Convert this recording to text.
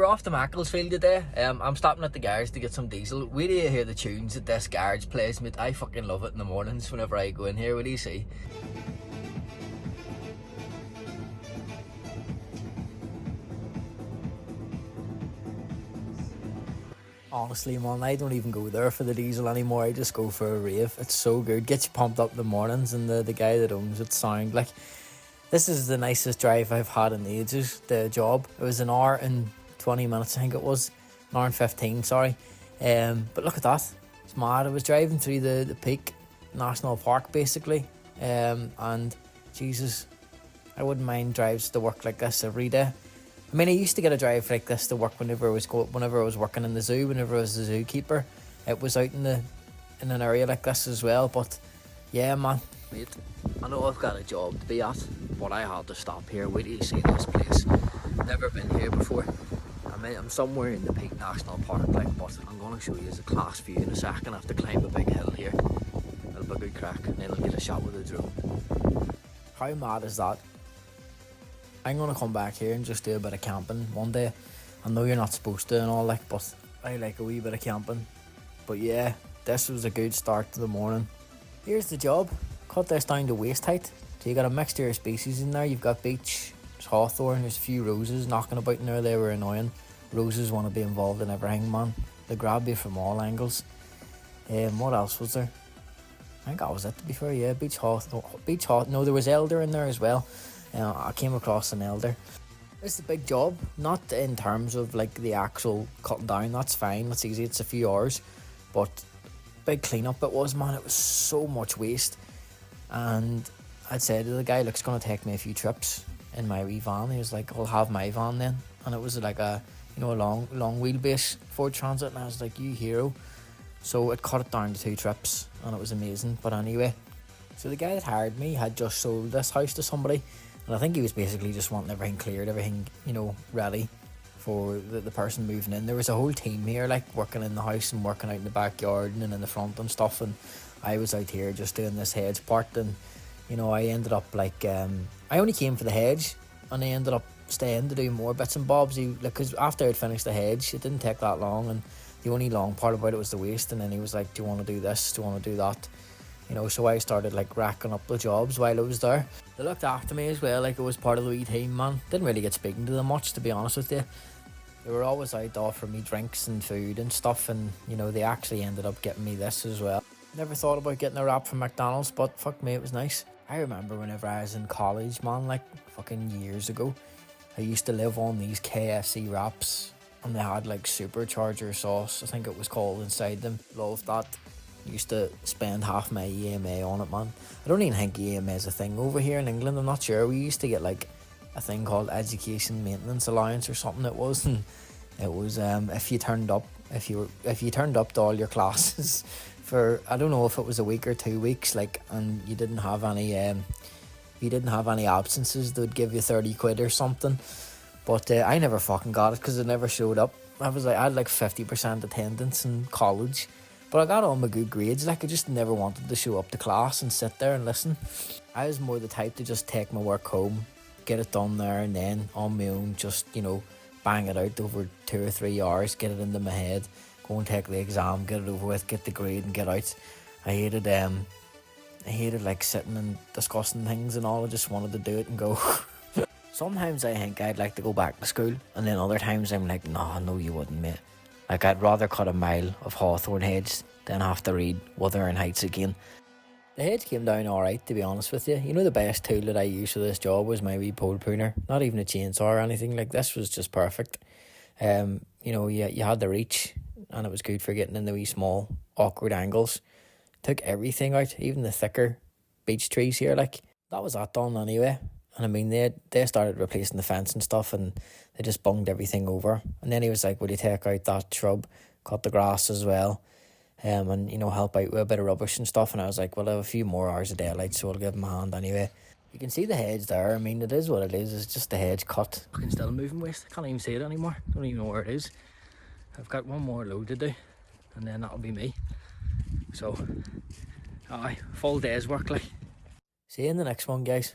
off to Macclesfield today. I'm stopping at the garage to get some diesel. Wait till you hear the tunes that this garage plays, mate. I fucking love it in the mornings whenever I go in here. What do you see? Honestly, man, I don't even go there for the diesel anymore. I just go for a rave. It's so good. Gets you pumped up in the mornings, and the guy that owns it sound like... This is the nicest drive I've had in ages, the job. It was an hour and 20 minutes, I think it was. An hour and 15, sorry. But look at that. It's mad. I was driving through the Peak National Park, basically. And, Jesus, I wouldn't mind drives to work like this every day. I mean, I used to get a drive like this to work whenever I was working in the zoo, whenever I was a zookeeper. It was out in an area like this as well, but yeah, man. Mate, I know I've got a job to be at, but I had to stop here. Wait till you see this place. Never been here before. I'm somewhere in the Peak National Park, like, but I'm going to show you as a class view in a second. I have to climb a big hill here. It'll be a good crack, and then I'll get a shot with the drone. How mad is that? I'm going to come back here and just do a bit of camping one day. I know you're not supposed to and all, like, but I like a wee bit of camping. But yeah, this was a good start to the morning. Here's the job. Cut this down to waist height. So you got a mixture of species in there. You've got beech, there's hawthorn, there's a few roses knocking about in there. They were annoying. Roses want to be involved in everything, man. They grab you from all angles. What else was there? I think that was it, to be fair. Yeah, beech hawthorn. No, there was elder in there as well. I came across an elder. It's a big job, not in terms of like the actual cutting down. That's fine, that's easy, it's a few hours, but big cleanup it was, man. It was so much waste, and I'd said to the guy, look, it's going to take me a few trips in my wee van. He was like, I'll have my van then, and it was like a long wheelbase Ford Transit, and I was like, you hero. So it cut it down to 2 trips, and it was amazing. But anyway, so the guy that hired me had just sold this house to somebody, and I think he was basically just wanting everything cleared, everything, ready for the person moving in. There was a whole team here, like, working in the house and working out in the backyard and in the front and stuff, and I was out here just doing this hedge part. And, I ended up, like, I only came for the hedge, and I ended up staying to do more bits and bobs. Because after I'd finished the hedge, it didn't take that long, and the only long part about it was the waste. And then he was like, do you want to do this? Do you want to do that? So I started like racking up the jobs while I was there. They looked after me as well, like it was part of the wee team, man. Didn't really get speaking to them much, to be honest with you. They were always out offering me drinks and food and stuff, and they actually ended up getting me this as well. Never thought about getting a wrap from McDonald's, but fuck me, it was nice. I remember whenever I was in college, man, like fucking years ago, I used to live on these KFC wraps, and they had like supercharger sauce, I think it was called, inside them. Loved that. Used to spend half my EMA on it, man. I don't even think EMA is a thing over here in England. I'm not sure. We used to get like a thing called Education Maintenance Allowance or something. It was, and it was if you turned up to all your classes for, I don't know if it was a week or 2 weeks, like, and you didn't have any absences, they would give you 30 quid or something. But I never fucking got it because I never showed up. I had like 50% attendance in college. But I got all my good grades, like I just never wanted to show up to class and sit there and listen. I was more the type to just take my work home, get it done there and then, on my own, just, bang it out over 2 or 3 hours, get it into my head, go and take the exam, get it over with, get the grade and get out. I hated like sitting and discussing things and all. I just wanted to do it and go. Sometimes I think I'd like to go back to school, and then other times I'm like, no, you wouldn't, mate. Like, I'd rather cut a mile of hawthorn hedge than have to read Wuthering Heights again. The hedge came down alright, to be honest with you. The best tool that I used for this job was my wee pole pruner. Not even a chainsaw or anything. Like, this was just perfect. You had the reach, and it was good for getting in the wee small, awkward angles. Took everything out, even the thicker beech trees here. Like, that was that done anyway. And I mean, they started replacing the fence and stuff, and they just bunged everything over. And then he was like, will you take out that shrub, cut the grass as well, and, help out with a bit of rubbish and stuff. And I was like, well, I have a few more hours of daylight, so I'll give him a hand anyway. You can see the hedge there. I mean, it is what it is. It's just the hedge cut. Fucking still moving waste. I can't even see it anymore. Don't even know where it is. I've got one more load to do, and then that'll be me. So, full day's work, like. See you in the next one, guys.